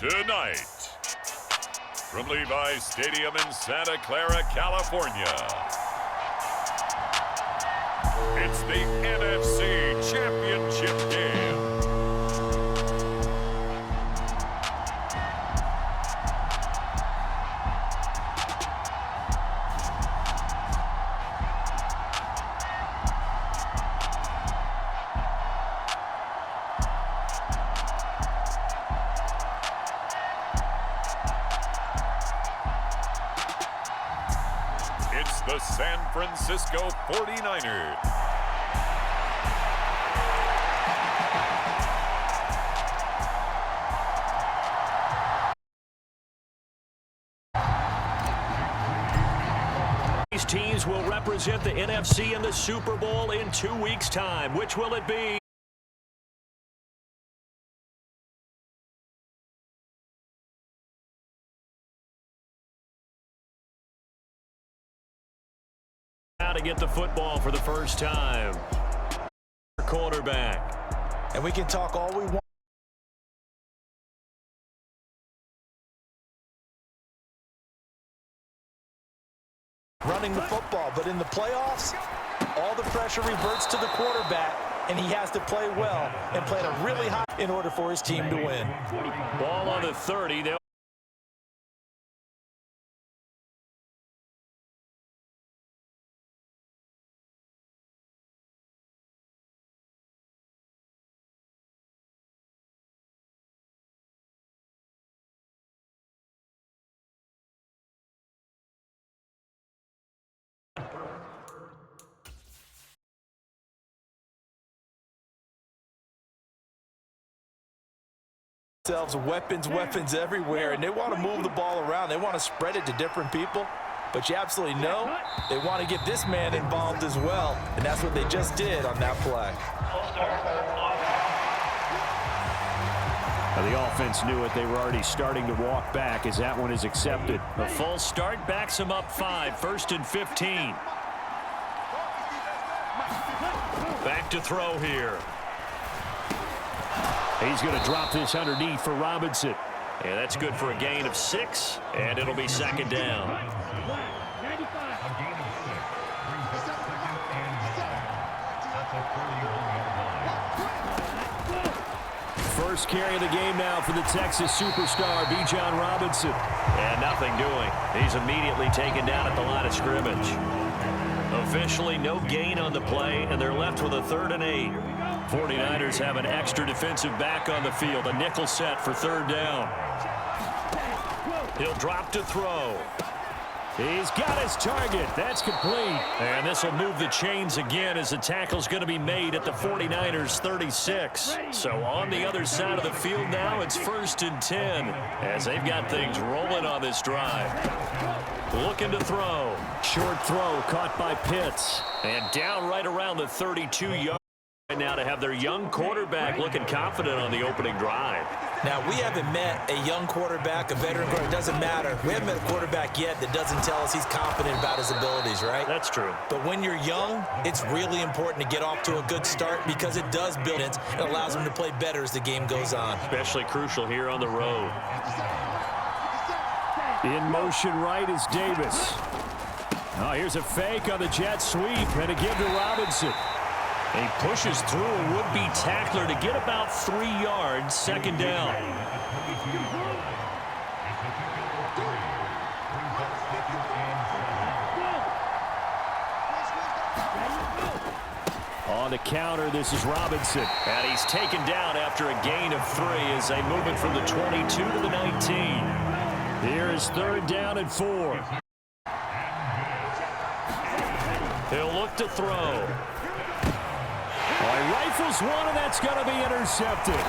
Tonight, from Levi's Stadium in Santa Clara, California, it's the NFC Championship game. It's the San Francisco 49ers. These teams will represent the NFC in the Super Bowl in 2 weeks' time. Which will it be? To get the football for the first time. Quarterback. And we can talk all we want. Running the football, but in the playoffs, all the pressure reverts to the quarterback, and he has to play well and play at a really high in order for his team to win. Ball on the 30. Weapons everywhere, and they want to move the ball around. They want to spread it to different people, but you absolutely know they want to get this man involved as well, and that's what they just did on that play. The offense knew it. They were already starting to walk back as that one is accepted. The full start backs them up 5, 1st and 15. Back to throw here. He's going to drop this underneath for Robinson. And that's good for a gain of 6, and it'll be 2nd down. First carry of the game now for the Texas superstar, Bijan Robinson. And nothing doing. He's immediately taken down at the line of scrimmage. Officially no gain on the play, and they're left with a 3rd and 8. 49ers have an extra defensive back on the field. A nickel set for 3rd down. He'll drop to throw. He's got his target. That's complete. And this will move the chains again as the tackle's going to be made at the 49ers 36. So on the other side of the field now, it's 1st and 10 as they've got things rolling on this drive. Looking to throw. Short throw caught by Pitts. And down right around the 32-yard. Now to have their young quarterback looking confident on the opening drive. Now, we haven't met a young quarterback, a veteran quarterback. It doesn't matter. We haven't met a quarterback yet that doesn't tell us he's confident about his abilities, right? That's true. But when you're young, it's really important to get off to a good start because it does build it. It allows him to play better as the game goes on. Especially crucial here on the road. In motion right is Davis. Oh, here's a fake on the jet sweep and a give to Robinson. He pushes through a would-be tackler to get about 3 yards, 2nd down. On the counter, this is Robinson. And he's taken down after a gain of 3 as they move it from the 22 to the 19. Here is 3rd down and 4. He'll look to throw. He rifles one, and that's going to be intercepted.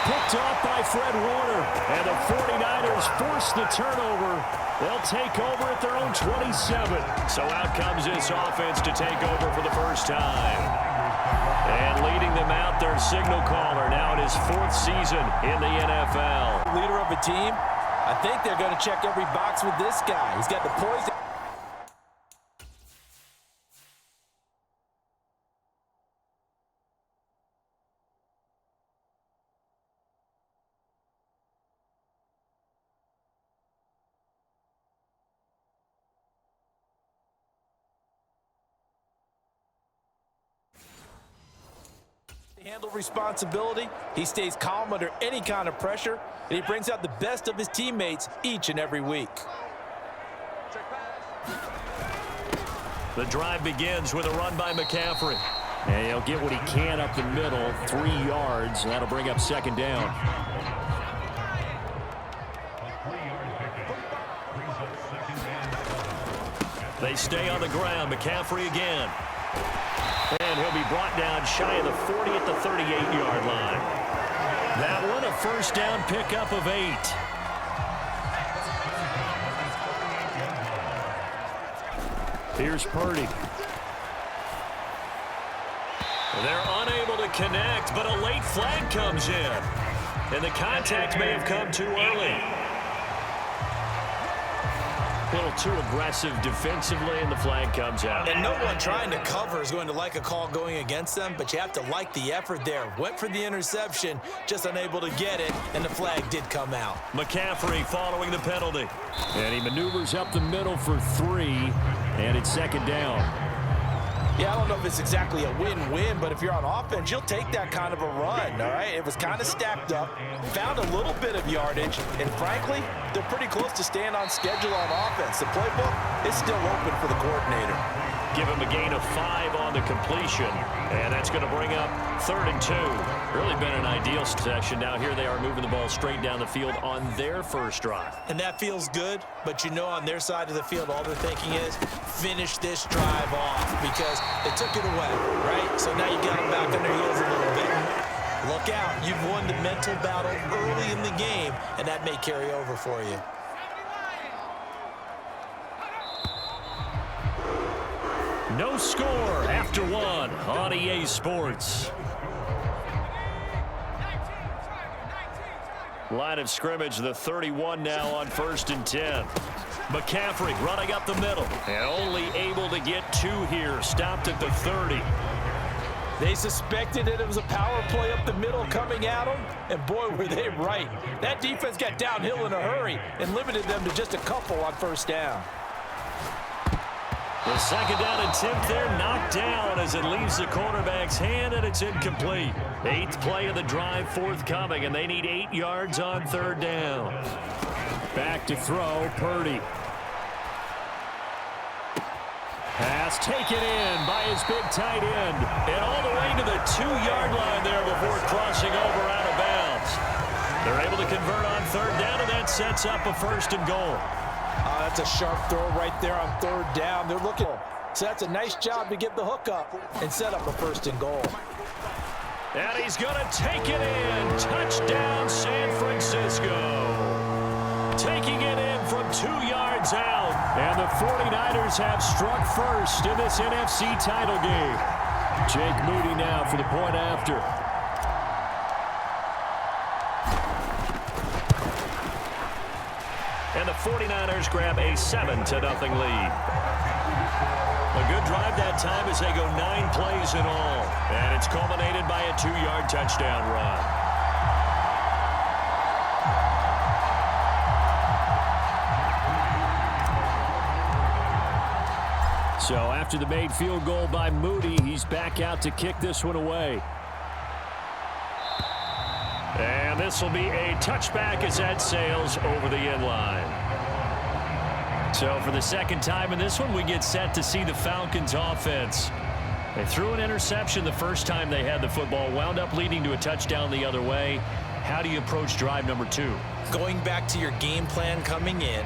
Picked off by Fred Warner, and the 49ers force the turnover. They'll take over at their own 27. So out comes this offense to take over for the first time. And leading them out, their signal caller, now in his 4th season in the NFL. Leader of a team, I think they're going to check every box with this guy. He's got the poise. Handle responsibility. He stays calm under any kind of pressure, and he brings out the best of his teammates each and every week. The drive begins with a run by McCaffrey. And he'll get what he can up the middle, 3 yards. That'll bring up second down. They stay on the ground. McCaffrey again. And he'll be brought down shy of the 40 at the 38-yard line. That one a first down pickup of 8. Here's Purdy. They're unable to connect, but a late flag comes in. And the contact may have come too early. A little too aggressive defensively, and the flag comes out. And no one trying to cover is going to like a call going against them, but you have to like the effort there. Went for the interception, just unable to get it, and the flag did come out. McCaffrey following the penalty. And he maneuvers up the middle for 3, and it's second down. Yeah, I don't know if it's exactly a win-win, but if you're on offense, you'll take that kind of a run, all right? It was kind of stacked up, found a little bit of yardage, and frankly, they're pretty close to staying on schedule on offense. The playbook is still open for the coordinator. Give him a gain of 5 on the completion, and that's going to bring up 3rd and 2. Really been an ideal session. Now here they are moving the ball straight down the field on their first drive. And that feels good, but you know on their side of the field, all they're thinking is finish this drive off because they took it away, right? So now you got them back on their heels a little bit. Look out. You've won the mental battle early in the game, and that may carry over for you. No score after 1 on EA Sports. Line of scrimmage, the 31 now on 1st and 10. McCaffrey running up the middle and only able to get 2 here. Stopped at the 30. They suspected that it was a power play up the middle coming at them, and boy, were they right. That defense got downhill in a hurry and limited them to just a couple on 1st down. The 2nd down attempt there knocked down as it leaves the cornerback's hand, and it's incomplete. 8th play of the drive forthcoming, and they need 8 yards on 3rd down. Back to throw, Purdy. Pass taken in by his big tight end. And all the way to the 2-yard line there before crossing over out of bounds. They're able to convert on 3rd down, and that sets up a 1st and goal. That's a sharp throw right there on 3rd down. They're looking. So that's a nice job to get the hook up and set up a 1st and goal. And he's going to take it in. Touchdown, San Francisco. Taking it in from 2 yards out. And the 49ers have struck first in this NFC title game. Jake Moody now for the point after. And the 49ers grab a 7-0 lead. A good drive that time as they go 9 plays in all. And it's culminated by a 2-yard touchdown run. So after the made field goal by Moody, he's back out to kick this one away. And this will be a touchback as that sails over the end line. So for the 2nd time in this one, we get set to see the Falcons offense. They threw an interception the first time they had the football, wound up leading to a touchdown the other way. How do you approach drive number 2? Going back to your game plan coming in,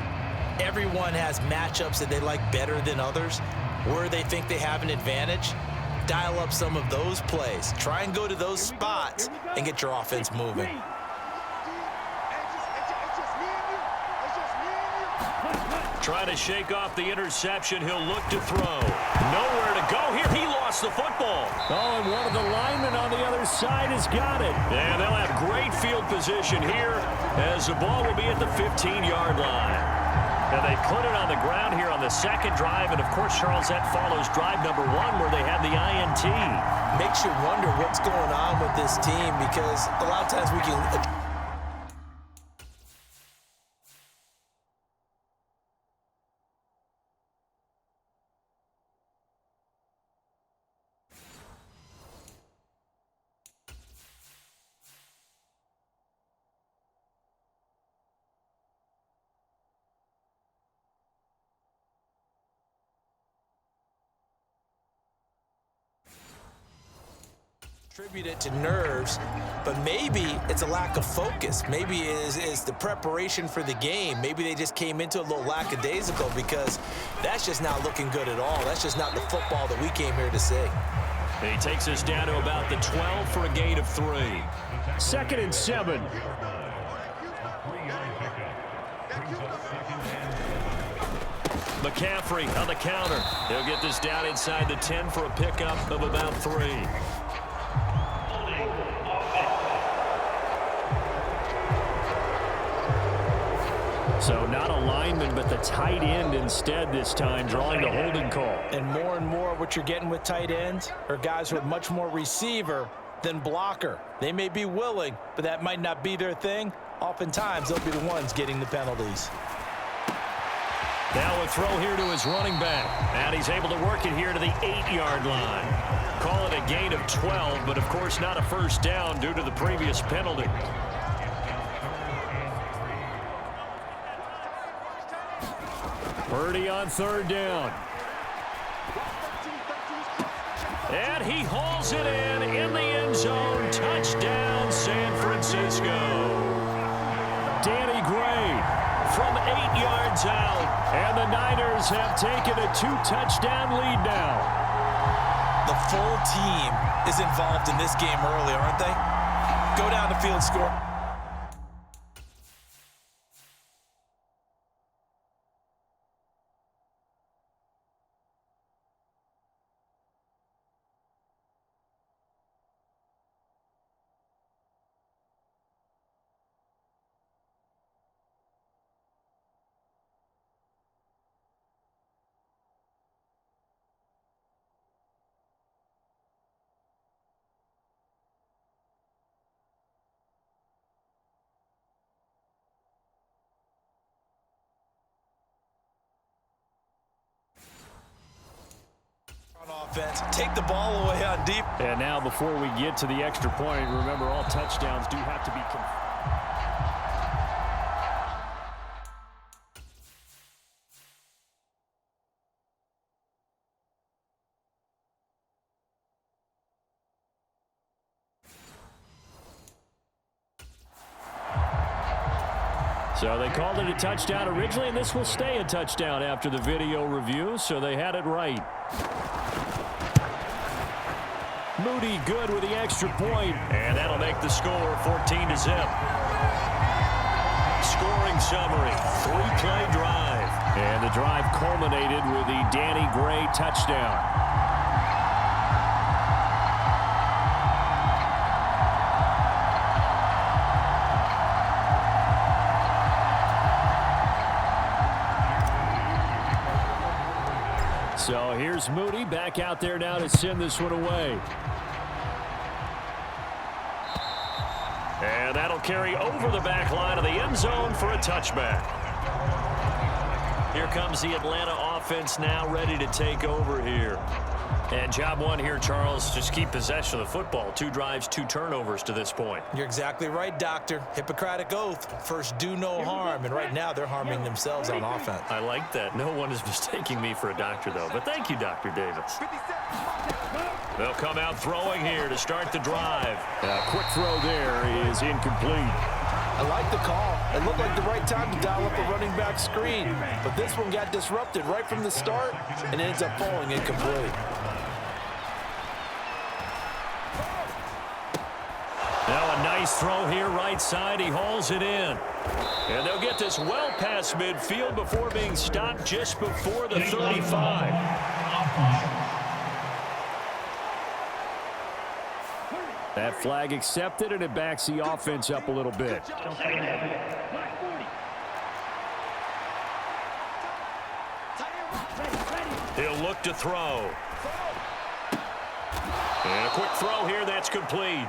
everyone has matchups that they like better than others, where they think they have an advantage. Dial up some of those plays. Try and go to those spots and get your offense moving. Trying to shake off the interception. He'll look to throw. Nowhere to go here. He lost the football. Oh, and one of the linemen on the other side has got it. And they'll have great field position here as the ball will be at the 15-yard line. And they put it on the ground here on the 2nd drive. And, of course, Charles, that follows drive number 1 where they had the INT. Makes you wonder what's going on with this team because a lot of times we can... Attribute it to nerves, but maybe it's a lack of focus. Maybe it is the preparation for the game. Maybe they just came into a little lackadaisical because that's just not looking good at all. That's just not the football that we came here to see. He takes us down to about the 12 for a gain of 3. 2nd and 7. McCaffrey on the counter. He'll get this down inside the 10 for a pickup of about 3. So not a lineman, but the tight end instead this time, drawing the holding call. And more what you're getting with tight ends are guys with much more receiver than blocker. They may be willing, but that might not be their thing. Oftentimes, they'll be the ones getting the penalties. Now a throw here to his running back. And he's able to work it here to the 8-yard line. Call it a gain of 12, but of course not a first down due to the previous penalty. Purdy on 3rd down. And he hauls it in the end zone. Touchdown, San Francisco. Danny Gray from 8 yards out. And the Niners have taken a 2-touchdown lead now. The full team is involved in this game early, aren't they? Go down the field, score. Offense. Take the ball away on deep. And now before we get to the extra point, remember all touchdowns do have to be So they called it a touchdown originally, and this will stay a touchdown after the video review, so they had it right. Moody good with the extra point, and that'll make the score 14-0. Scoring summary, 3-play drive. And the drive culminated with the Danny Gray touchdown. So here's Moody back out there now to send this one away. And that'll carry over the back line of the end zone for a touchback. Here comes the Atlanta offense now ready to take over here. And job one here, Charles, just keep possession of the football. 2 drives, 2 turnovers to this point. You're exactly right, Doctor. Hippocratic oath. First, do no harm. And right now, they're harming themselves on offense. I like that. No one is mistaking me for a doctor, though. But thank you, Dr. Davis. They'll come out throwing here to start the drive. A quick throw there is incomplete. I like the call. It looked like the right time to dial up a running back screen. But this one got disrupted right from the start and ends up falling incomplete. Now a nice throw here right side. He hauls it in. And they'll get this well past midfield before being stopped just before the 35. That flag accepted, and it backs the offense up a little bit. He'll look to throw. And a quick throw here, that's complete.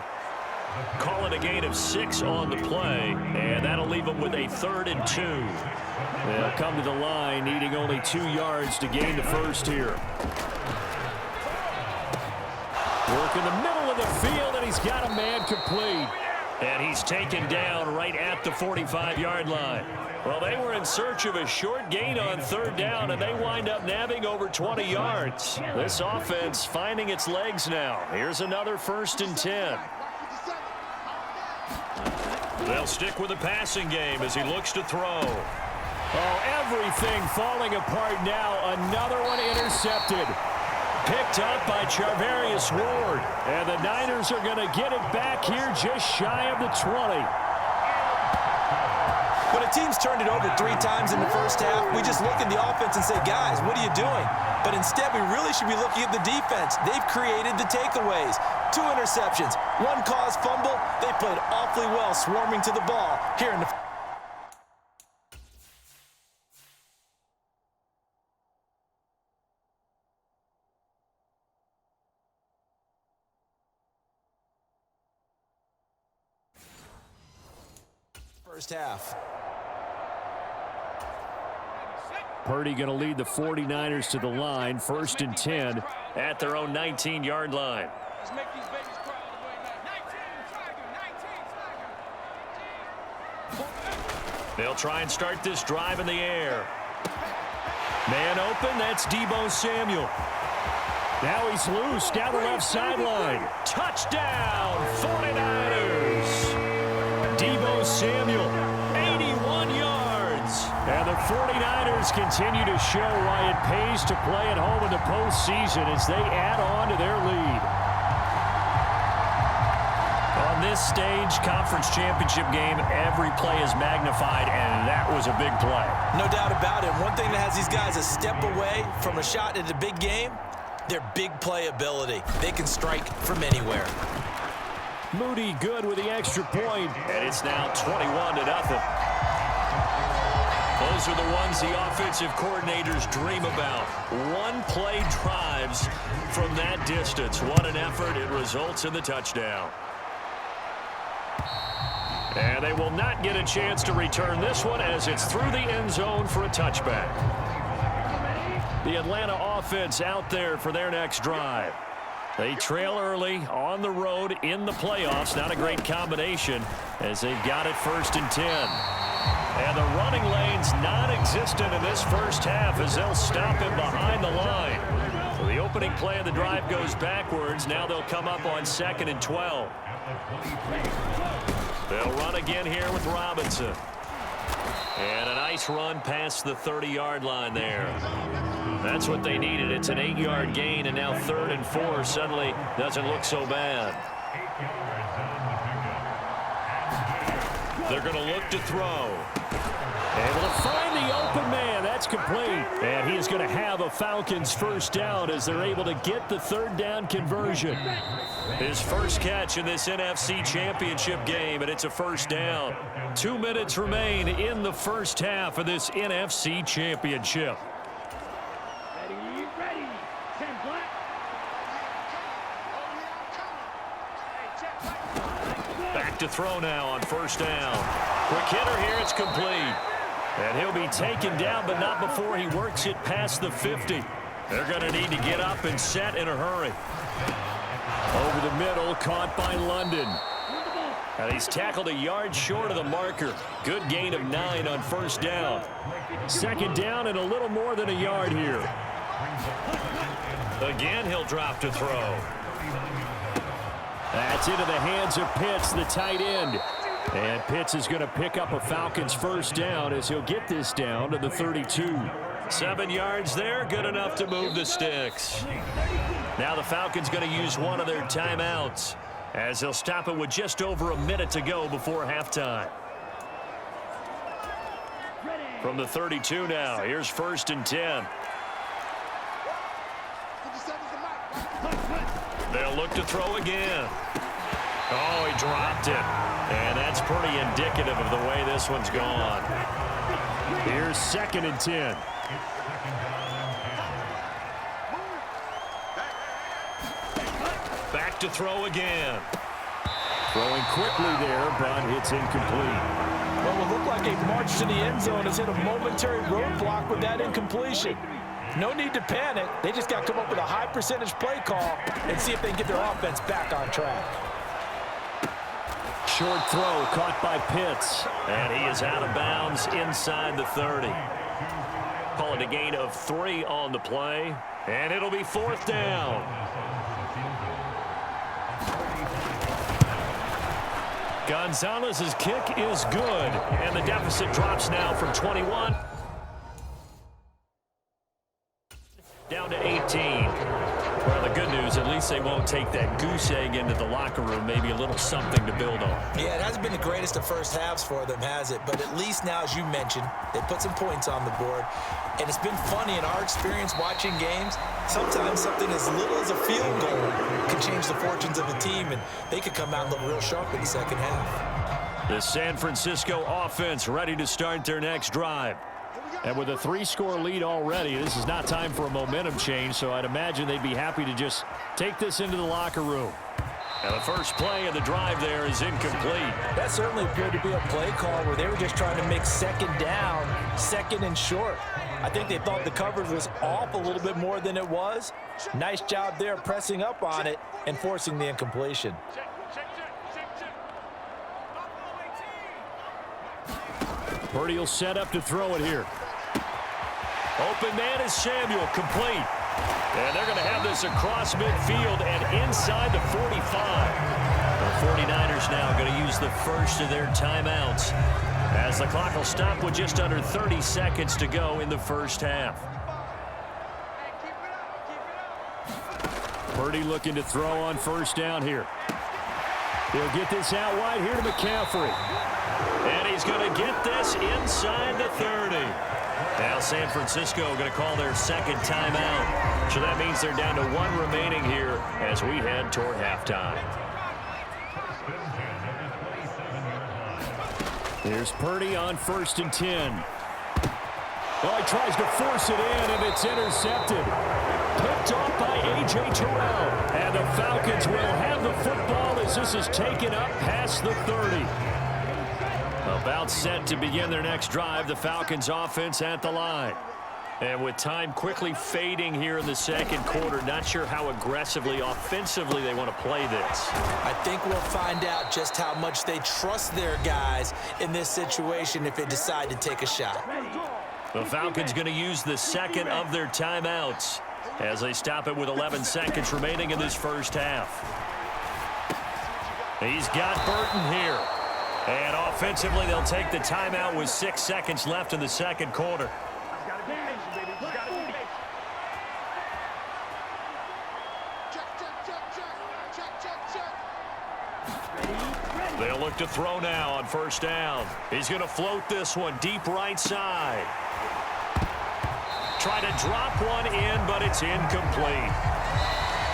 Call it a gain of 6 on the play, and that'll leave them with a 3rd and 2. They'll come to the line, needing only 2 yards to gain the first here. Work in the middle of the field, and he's got a man complete. And he's taken down right at the 45-yard line. Well, they were in search of a short gain on third down, and they wind up nabbing over 20 yards. This offense finding its legs now. Here's another 1st and 10. They'll stick with the passing game as he looks to throw. Oh, everything falling apart now. Another one intercepted. Picked up by Charvarius Ward. And the Niners are going to get it back here just shy of the 20. When a team's turned it over 3 times in the first half, we just look at the offense and say, guys, what are you doing? But instead, we really should be looking at the defense. They've created the takeaways. 2 interceptions, 1 caused fumble. They played awfully well swarming to the ball here in the first half. Purdy going to lead the 49ers to the line. 1st and 10 at their own 19-yard line. Let's make these babies cry all the way back. They'll try and start this drive in the air. Man open, that's Deebo Samuel. Now he's loose down the left sideline. Touchdown, 49ers. Deebo Samuel, 81 yards. And the 49ers continue to show why it pays to play at home in the postseason as they add on to their lead. On this stage, conference championship game, every play is magnified, and that was a big play. No doubt about it. One thing that has these guys a step away from a shot at a big game, their big play ability. They can strike from anywhere. Moody good with the extra point, and it's now 21-0. Those are the ones the offensive coordinators dream about. One-play drives from that distance. What an effort. It results in the touchdown. And they will not get a chance to return this one as it's through the end zone for a touchback. The Atlanta offense out there for their next drive. They trail early on the road in the playoffs. Not a great combination as they've got it 1st and 10. And the running lane's non-existent in this first half as they'll stop him behind the line. So the opening play of the drive goes backwards. Now they'll come up on 2nd and 12. They'll run again here with Robinson. And a nice run past the 30-yard line there. That's what they needed. It's an 8-yard gain, and now 3rd and 4 suddenly doesn't look so bad. They're going to look to throw. Able to find the open man. That's complete. And he is going to have a Falcons first down as they're able to get the 3rd down conversion. His first catch in this NFC Championship game, and it's a first down. 2 minutes remain in the first half of this NFC Championship. Ready. 10 black. Back to throw now on first down. Quick hitter here, it's complete. And he'll be taken down, but not before he works it past the 50. They're going to need to get up and set in a hurry. Over the middle, caught by London. And he's tackled a yard short of the marker. Good gain of 9 on first down. 2nd down and a little more than a yard here. Again, he'll drop to throw. That's into the hands of Pitts, the tight end. And Pitts is going to pick up a Falcons first down as he'll get this down to the 32. 7 yards there, good enough to move the sticks. Now the Falcons going to use one of their timeouts as they'll stop it with just over a minute to go before halftime. From the 32 now, here's 1st and 10. They'll look to throw again. Oh, he dropped it. And that's pretty indicative of the way this one's gone. Here's 2nd and 10. Back to throw again. Throwing quickly there, but it's incomplete. Well, it looked like a march to the end zone has hit a momentary roadblock with that incompletion. No need to panic. They just got to come up with a high percentage play call and see if they can get their offense back on track. short throw caught by Pitts. And he is out of bounds inside the 30. Call it a gain of 3 on the play. And it'll be 4th down. Gonzalez's kick is good. And the deficit drops now from 21 down to 18. Well, the good news, at least they won't take that goose egg into the locker room. Maybe a little something to build on. Yeah, it hasn't been the greatest of first halves for them, has it? But at least now, as you mentioned, they put some points on the board. And it's been funny in our experience watching games. Sometimes something as little as a field goal can change the fortunes of a team, and they could come out and look real sharp in the second half. The San Francisco offense ready to start their next drive. And with a 3-score lead already, this is not time for a momentum change, so I'd imagine they'd be happy to just take this into the locker room. And the first play of the drive there is incomplete. That certainly appeared to be a play call where they were just trying to make second down, second and short. I think they thought the coverage was off a little bit more than it was. Nice job there pressing up on it and forcing the incompletion. Purdy will set up to throw it here. Open man is Samuel, complete. And they're going to have this across midfield and inside the 45. The 49ers now going to use the first of their timeouts as the clock will stop with just under 30 seconds to go in the first half. Purdy looking to throw on first down here. He'll get this out wide here to McCaffrey. And he's going to get this inside the 30. Now San Francisco going to call their second timeout. So that means they're down to 1 remaining here as we head toward halftime. Here's Purdy on 1st and 10. Oh, he tries to force it in, and it's intercepted. Picked off by A.J. Terrell. And the Falcons will have the football as this is taken up past the 30. About set to begin their next drive, the Falcons offense at the line. And with time quickly fading here in the second quarter, not sure how aggressively, offensively they want to play this. I think we'll find out just how much they trust their guys in this situation if they decide to take a shot. The Falcons going to use the second of their timeouts as they stop it with 11 seconds remaining in this first half. He's got Burton here. And offensively, they'll take the timeout with 6 seconds left in the second quarter. They'll look to throw now on first down. He's going to float this one deep right side. Try to drop one in, but it's incomplete.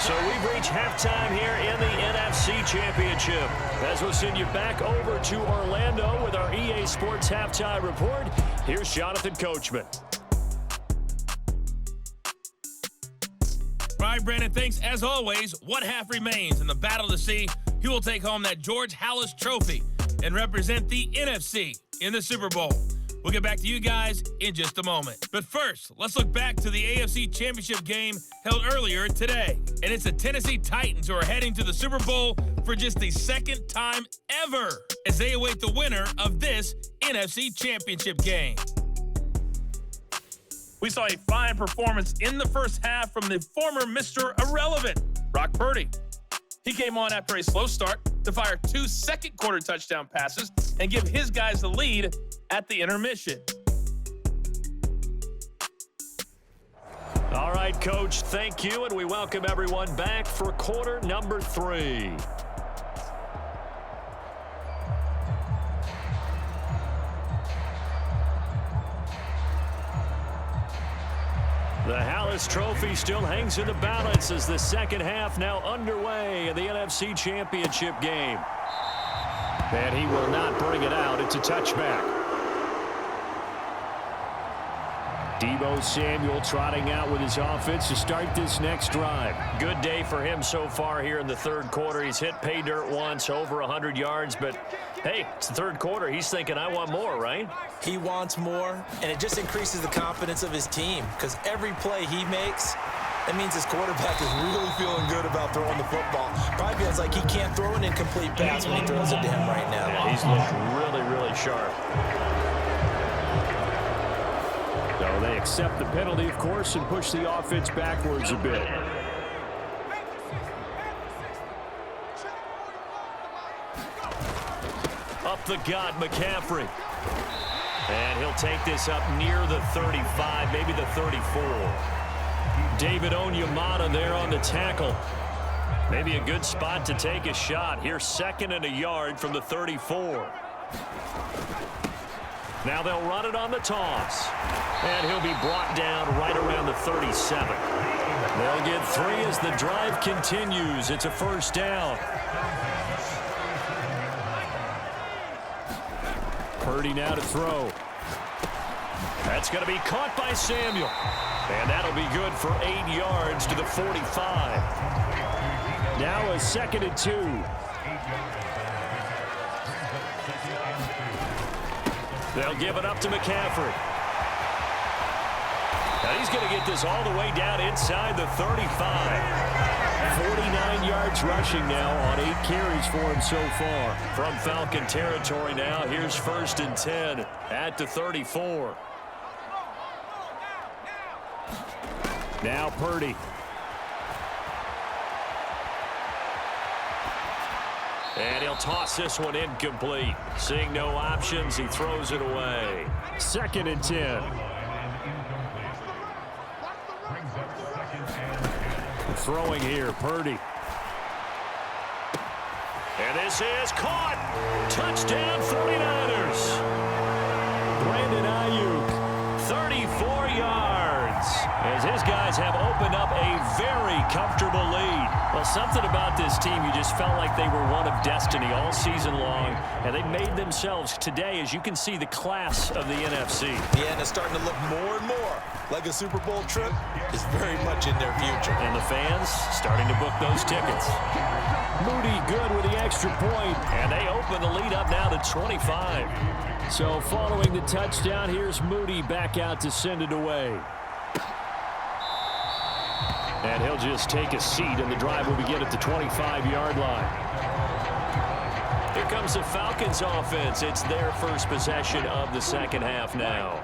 So we've reached halftime here in the NFC Championship. As we'll send you back over to Orlando with our EA Sports Halftime Report, here's Jonathan Coachman. All right, Brandon, thanks. As always, one half remains in the battle to see who will take home that George Halas Trophy and represent the NFC in the Super Bowl. We'll get back to you guys in just a moment. But first, let's look back to the AFC Championship game held earlier today. And it's the Tennessee Titans who are heading to the Super Bowl for just the second time ever as they await the winner of this NFC Championship game. We saw a fine performance in the first half from the former Mr. Irrelevant, Brock Purdy. He came on after a slow start to fire 2 second-quarter touchdown passes and give his guys the lead at the intermission. All right, Coach, thank you, and we welcome everyone back for quarter number 3. The Halas Trophy still hangs in the balance as the second half now underway in the NFC Championship game. And he will not bring it out. It's a touchback. Deebo Samuel trotting out with his offense to start this next drive. Good day for him so far here in the third quarter. He's hit pay dirt once, over 100 yards, but hey, it's the third quarter. He's thinking, I want more, right? He wants more, and it just increases the confidence of his team because every play he makes, That means his quarterback is really feeling good about throwing the football. Probably feels like he can't throw an incomplete pass when he throws it to him right now. Yeah, he's looked really, really sharp. So they accept the penalty, of course, and push the offense backwards a bit. Up the gut, McCaffrey. And he'll take this up near the 35, maybe the 34. David Onyemata there on the tackle. Maybe a good spot to take a shot. Here's 2nd and a yard from the 34. Now they'll run it on the toss. And he'll be brought down right around the 37. They'll get 3 as the drive continues. It's a first down. Purdy now to throw. That's going to be caught by Samuel. And that'll be good for 8 yards to the 45. Now a 2nd and 2. They'll give it up to McCaffrey. Now he's going to get this all the way down inside the 35. 49 yards rushing now on 8 carries for him so far. From Falcon territory now, here's 1st and 10 at the 34. Now Purdy. And he'll toss this one incomplete. Seeing no options, he throws it away. 2nd and 10. Throwing here, Purdy. And this is caught. Touchdown 49ers. Brandon Ayuk, 34 yards. As his guys have opened up a very comfortable lead. Well, something about this team, you just felt like they were one of destiny all season long. And they made themselves today, as you can see, the class of the NFC. Yeah, and it's starting to look more and more like a Super Bowl trip is very much in their future. And the fans starting to book those tickets. Moody good with the extra point. And they open the lead up now to 25. So following the touchdown, here's Moody back out to send it away. And he'll just take a seat, and the drive will begin at the 25-yard line. Here comes the Falcons offense. It's their first possession of the second half now.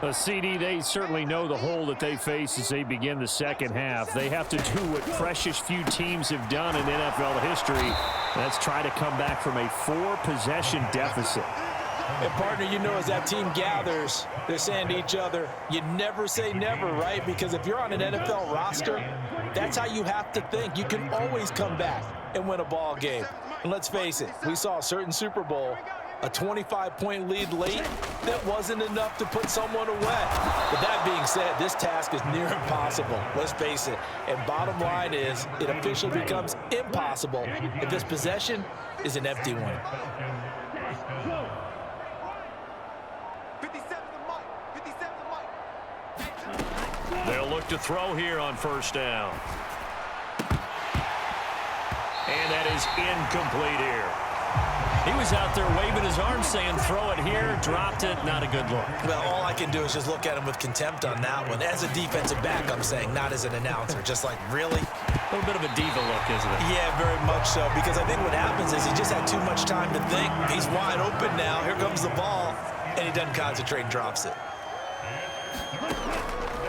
A CD, they certainly know the hole that they face as they begin the second half. They have to do what precious few teams have done in NFL history. That's try to come back from a 4-possession deficit. And partner, you know, as that team gathers, they're saying to each other, you never say never, right? Because if you're on an NFL roster, that's how you have to think. You can always come back and win a ball game. And let's face it, we saw a certain Super Bowl, a 25-point lead late, that wasn't enough to put someone away. But that being said, this task is near impossible. Let's face it. And bottom line is, it officially becomes impossible if this possession is an empty one. They'll look to throw here on first down. And that is incomplete here. He was out there waving his arms saying throw it here, dropped it, not a good look. Well, all I can do is just look at him with contempt on that one. As a defensive back, I'm saying, not as an announcer. Just like, really? A little bit of a diva look, isn't it? Yeah, very much so. Because I think what happens is he just had too much time to think. He's wide open now. Here comes the ball. And he doesn't concentrate and drops it.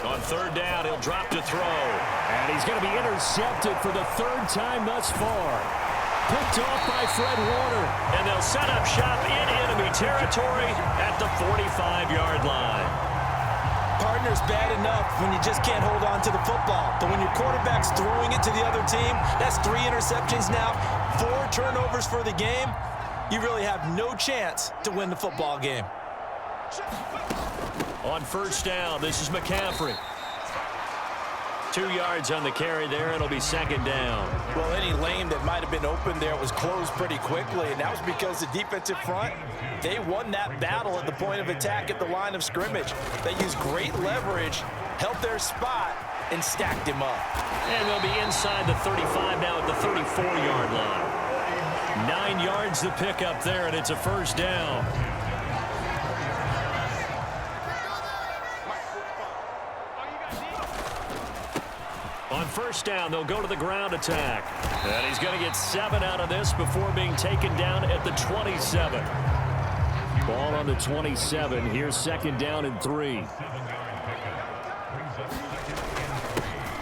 On third down, he'll drop to throw. And he's going to be intercepted for the 3rd time thus far. Picked off by Fred Warner. And they'll set up shop in enemy territory at the 45-yard line. Partner's bad enough when you just can't hold on to the football. But when your quarterback's throwing it to the other team, that's 3 interceptions now, 4 turnovers for the game. You really have no chance to win the football game. On first down, this is McCaffrey. 2 yards on the carry there. It'll be 2nd down. Well, any lane that might have been open there was closed pretty quickly, and that was because the defensive front, they won that battle at the point of attack at the line of scrimmage. They used great leverage, held their spot, and stacked him up. And they'll be inside the 35 now at the 34-yard line. 9 yards to pick up there, and it's a first down. On first down, they'll go to the ground attack. And he's going to get 7 out of this before being taken down at the 27. Ball on the 27. Here's second down and 3.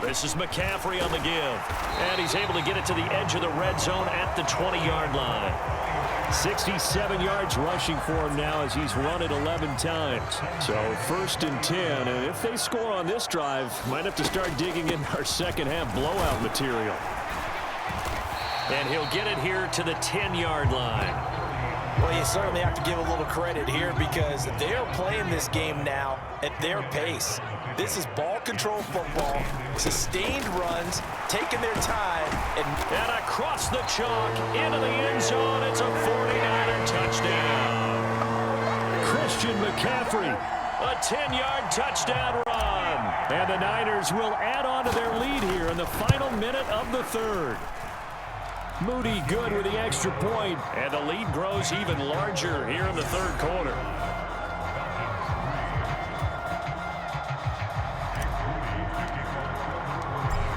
This is McCaffrey on the give. And he's able to get it to the edge of the red zone at the 20-yard line. 67 yards rushing for him now as he's run it 11 times. So first and 10. And if they score on this drive, might have to start digging in our second half blowout material. And he'll get it here to the 10-yard line. Well, you certainly have to give a little credit here because they're playing this game now at their pace. This is ball control football, sustained runs, taking their time. And across the chalk, into the end zone, it's a 49er touchdown. Christian McCaffrey, a 10-yard touchdown run. And the Niners will add on to their lead here in the final minute of the third. Moody good with the extra point, and the lead grows even larger here in the third quarter.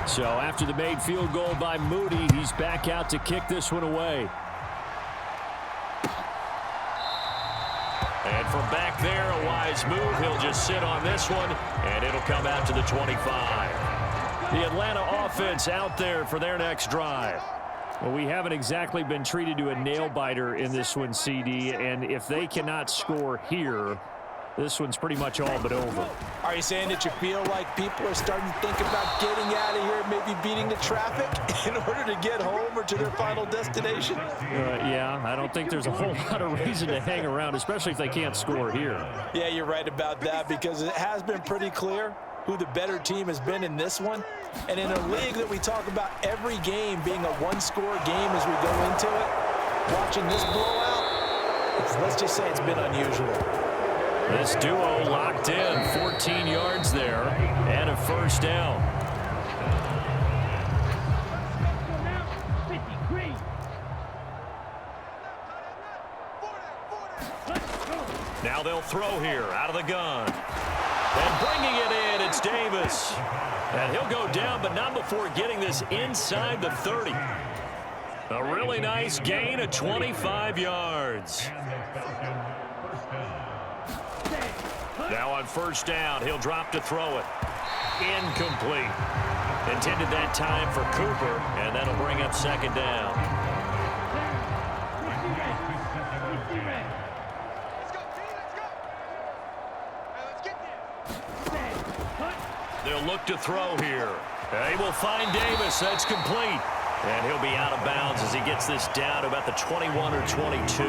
So after the made field goal by Moody, he's back out to kick this one away. And from back there, a wise move. He'll just sit on this one, and it'll come out to the 25. The Atlanta offense out there for their next drive. Well, we haven't exactly been treated to a nail-biter in this one, CD, and if they cannot score here, this one's pretty much all but over. Are you saying that you feel like people are starting to think about getting out of here, maybe beating the traffic in order to get home or to their final destination? Yeah, I don't think there's a whole lot of reason to hang around, especially if they can't score here. Yeah, you're right about that because it has been pretty clear who the better team has been in this one. And in a league that we talk about every game being a one-score game as we go into it, watching this blowout, let's just say it's been unusual. This duo locked in, 14 yards there, and a first down. Now they'll throw here out of the gun. And bringing it in, it's Davis. And he'll go down, but not before getting this inside the 30. A really nice gain of 25 yards. Now on first down, he'll drop to throw it. Incomplete. Intended that time for Cooper, and that'll bring up second down. They'll look to throw here. They will find Davis. That's complete. And he'll be out of bounds as he gets this down to about the 21 or 22.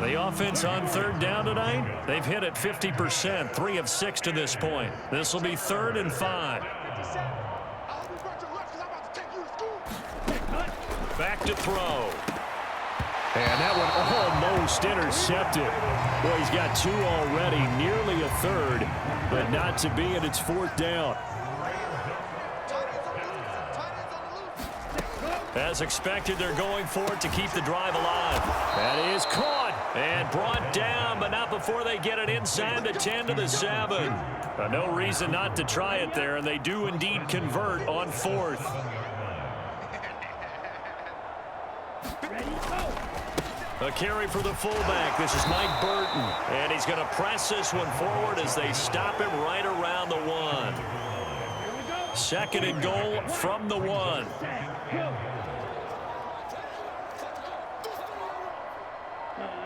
The offense on third down tonight, they've hit it 50%, 3 of 6 to this point. This will be 3rd and 5. Back to throw. And that one almost intercepted. Boy, he's got 2 already, nearly a third, but not to be, and it's 4th down. As expected, they're going for it to keep the drive alive. That is caught and brought down, but not before they get it inside the 10 to the 7. No reason not to try it there, and they do indeed convert on 4th. A carry for the fullback. This is Mike Burton. And he's going to press this one forward as they stop him right around the 1. 2nd and goal from the 1.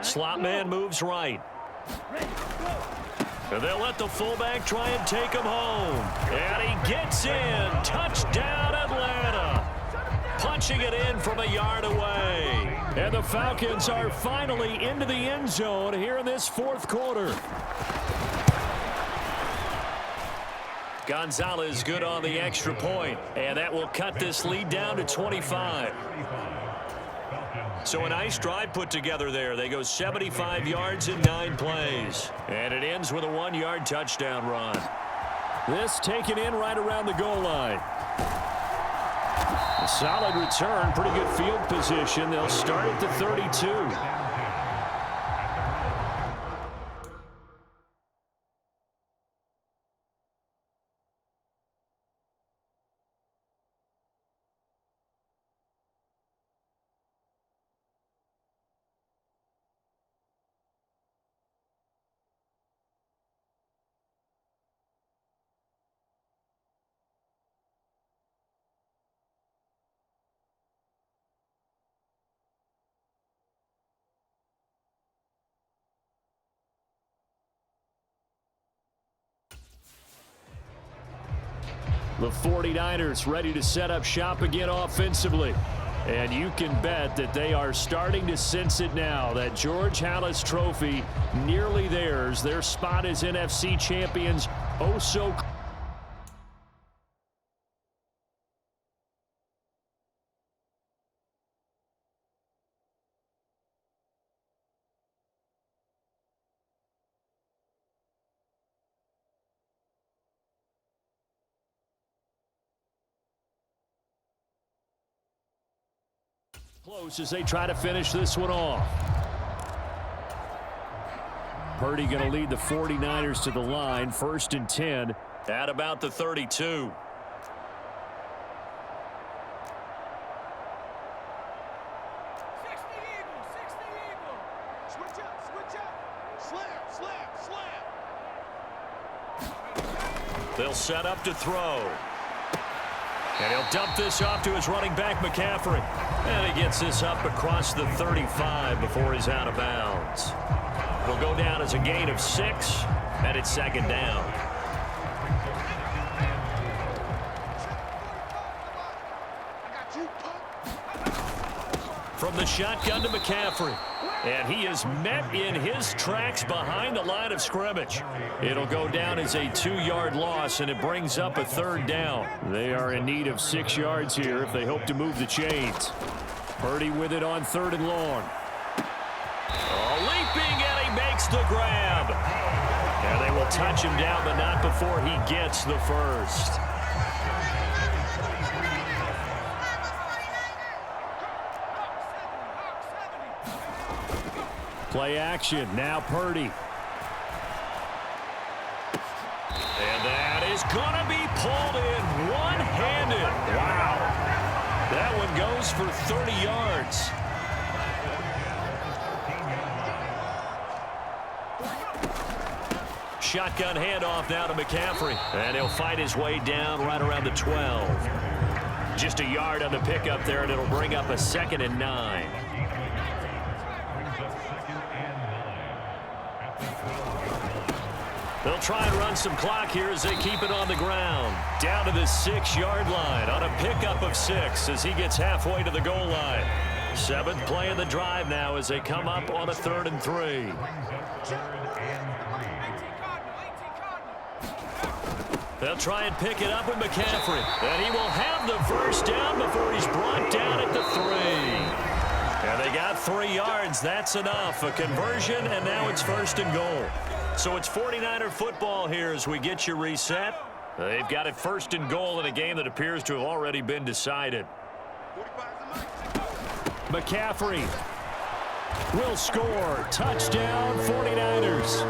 Slot man moves right. And they'll let the fullback try and take him home. And he gets in. Touchdown, Atlanta. Punching it in from a yard away. And the Falcons are finally into the end zone here in this 4th quarter. Gonzalez good on the extra point, and that will cut this lead down to 25. So a nice drive put together there. They go 75 yards in 9 plays. And it ends with a 1-yard touchdown run. This taken in right around the goal line. A solid return, pretty good field position. They'll start at the 32. The 49ers ready to set up shop again offensively. And you can bet that they are starting to sense it now. That George Halas trophy nearly theirs. Their spot as NFC champions oh so close as they try to finish this one off. Purdy going to lead the 49ers to the line. 1st and 10 at about the 32. They'll set up to throw. And he'll dump this off to his running back, McCaffrey. And he gets this up across the 35 before he's out of bounds. Will go down as a gain of 6, and it's 2nd down. From the shotgun to McCaffrey. And he is met in his tracks behind the line of scrimmage. It'll go down as a 2-yard loss, and it brings up a 3rd down. They are in need of 6 yards here if they hope to move the chains. Purdy with it on 3rd and long. Leaping, and he makes the grab. And they will touch him down, but not before he gets the first. Play action. Now Purdy. And that is going to be pulled in one-handed. Wow. That one goes for 30 yards. Shotgun handoff now to McCaffrey. And he'll fight his way down right around the 12. Just a yard on the pickup there, and it'll bring up a 2nd and 9. They'll try and run some clock here as they keep it on the ground. Down to the 6-yard line on a pickup of 6 as he gets halfway to the goal line. 7th play of the drive now as they come up on a 3rd and 3. They'll try and pick it up with McCaffrey. And he will have the first down before he's brought down at the 3. And they got 3 yards. That's enough. A conversion, and now it's 1st and goal. So it's 49er football here as we get you reset. They've got it 1st and goal in a game that appears to have already been decided. McCaffrey will score. Touchdown, 49ers.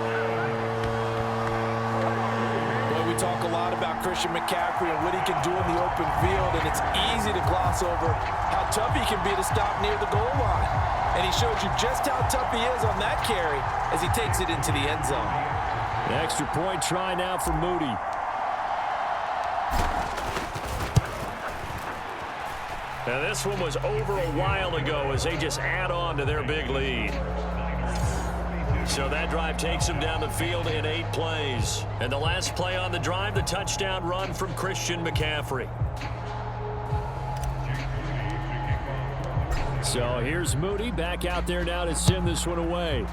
Well, we talk a lot about Christian McCaffrey and what he can do in the open field, and it's easy to gloss over how tough he can be to stop near the goal line. And he shows you just how tough he is on that carry as he takes it into the end zone. The extra point try now for Moody. And this one was over a while ago as they just add on to their big lead. So that drive takes them down the field in 8 plays. And the last play on the drive, the touchdown run from Christian McCaffrey. So here's Moody back out there now to send this one away.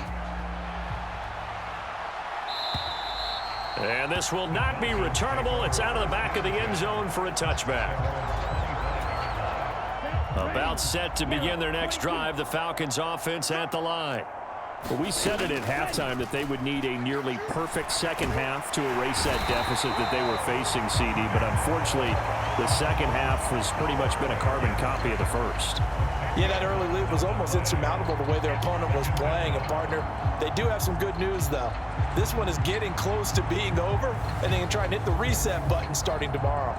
And this will not be returnable. It's out of the back of the end zone for a touchback. About set to begin their next drive. The Falcons offense at the line. Well, we said it at halftime that they would need a nearly perfect second half to erase that deficit that they were facing, CD. But unfortunately, the second half has pretty much been a carbon copy of the first. Yeah, that early lead was almost insurmountable the way their opponent was playing. And, partner, they do have some good news, though. This one is getting close to being over, and they can try and hit the reset button starting tomorrow.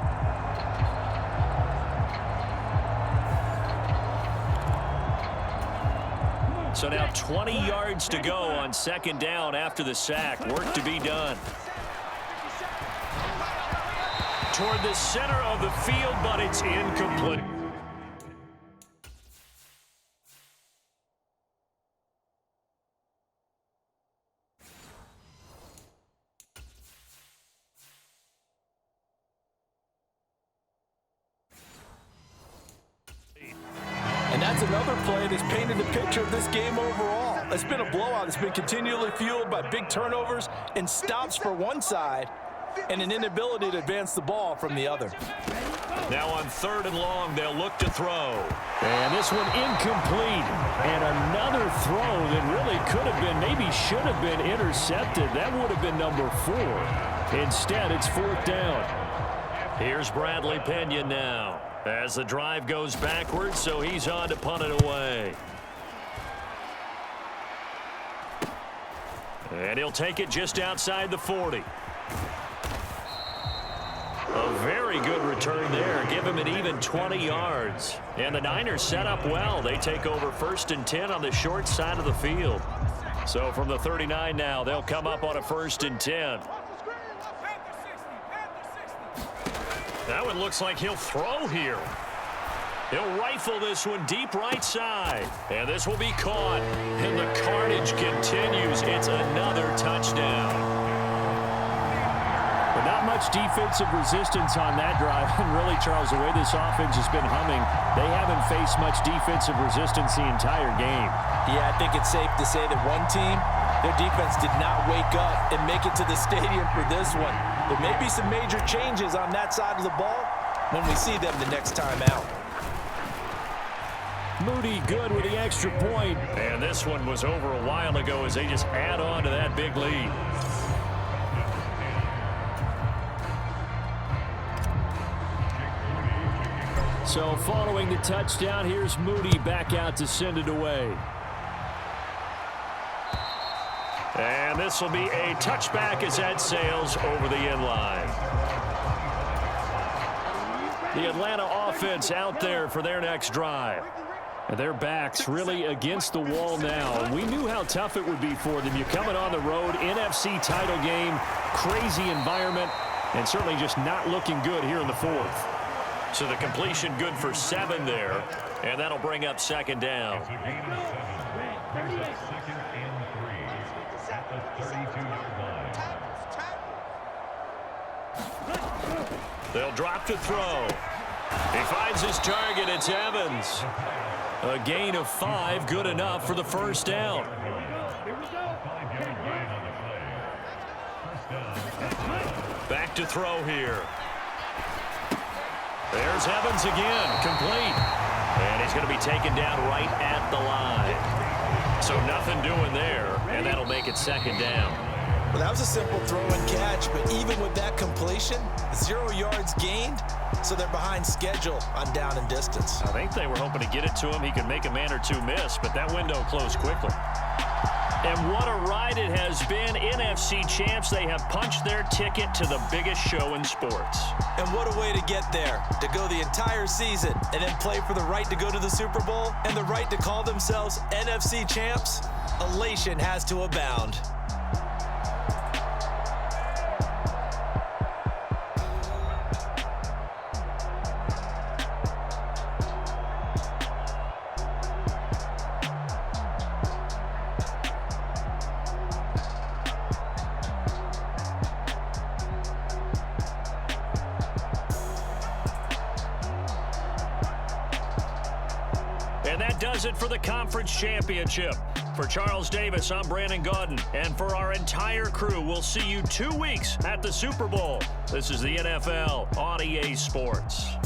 So now 20 yards to go on 2nd down after the sack. Work to be done. Toward the center of the field, but it's incomplete. another play that's painted the picture of this game overall. It's been a blowout. It's been continually fueled by big turnovers and stops for one side and an inability to advance the ball from the other. Now on 3rd and long, they'll look to throw. And this one incomplete. And another throw that really could have been, maybe should have been intercepted. That would have been number 4. Instead, it's 4th down. Here's Bradley Pena now as the drive goes backwards, so he's on to punt it away. And he'll take it just outside the 40. A very good return there. Give him an even 20 yards. And the Niners set up well. They take over 1st and 10 on the short side of the field. So from the 39 now, they'll come up on a 1st and 10. That one looks like he'll throw here. He'll rifle this one deep right side. And this will be caught. And the carnage continues. It's another touchdown. But not much defensive resistance on that drive. And really, Charles, the way this offense has been humming, they haven't faced much defensive resistance the entire game. Yeah, I think it's safe to say that one team, their defense did not wake up and make it to the stadium for this one. There may be some major changes on that side of the ball when we see them the next time out. Moody good with the extra point. And this one was over a while ago as they just add on to that big lead. So following the touchdown, here's Moody back out to send it away. And this will be a touchback as that sails over the end line. The Atlanta offense out there for their next drive. And their backs really against the wall now. And we knew how tough it would be for them. You're coming on the road, NFC title game, crazy environment, and certainly just not looking good here in the 4th. So the completion good for 7 there, and that'll bring up 2nd down. They'll drop to throw. He finds his target. It's Evans. A gain of 5, good enough for the 1st down. Back to throw here. There's Evans again, complete. And he's going to be taken down right at the line. So nothing doing there, and that'll make it 2nd down. Well, that was a simple throw and catch, but even with that completion, 0 yards gained, so they're behind schedule on down and distance. I think they were hoping to get it to him. He could make a man or two miss, but that window closed quickly. And what a ride it has been. NFC champs, they have punched their ticket to the biggest show in sports. And what a way to get there, to go the entire season and then play for the right to go to the Super Bowl and the right to call themselves NFC champs. Elation has to abound. And that does it for the conference championship. For Charles Davis, I'm Brandon Gaudin. And for our entire crew, we'll see you 2 weeks at the Super Bowl. This is the NFL on EA Sports.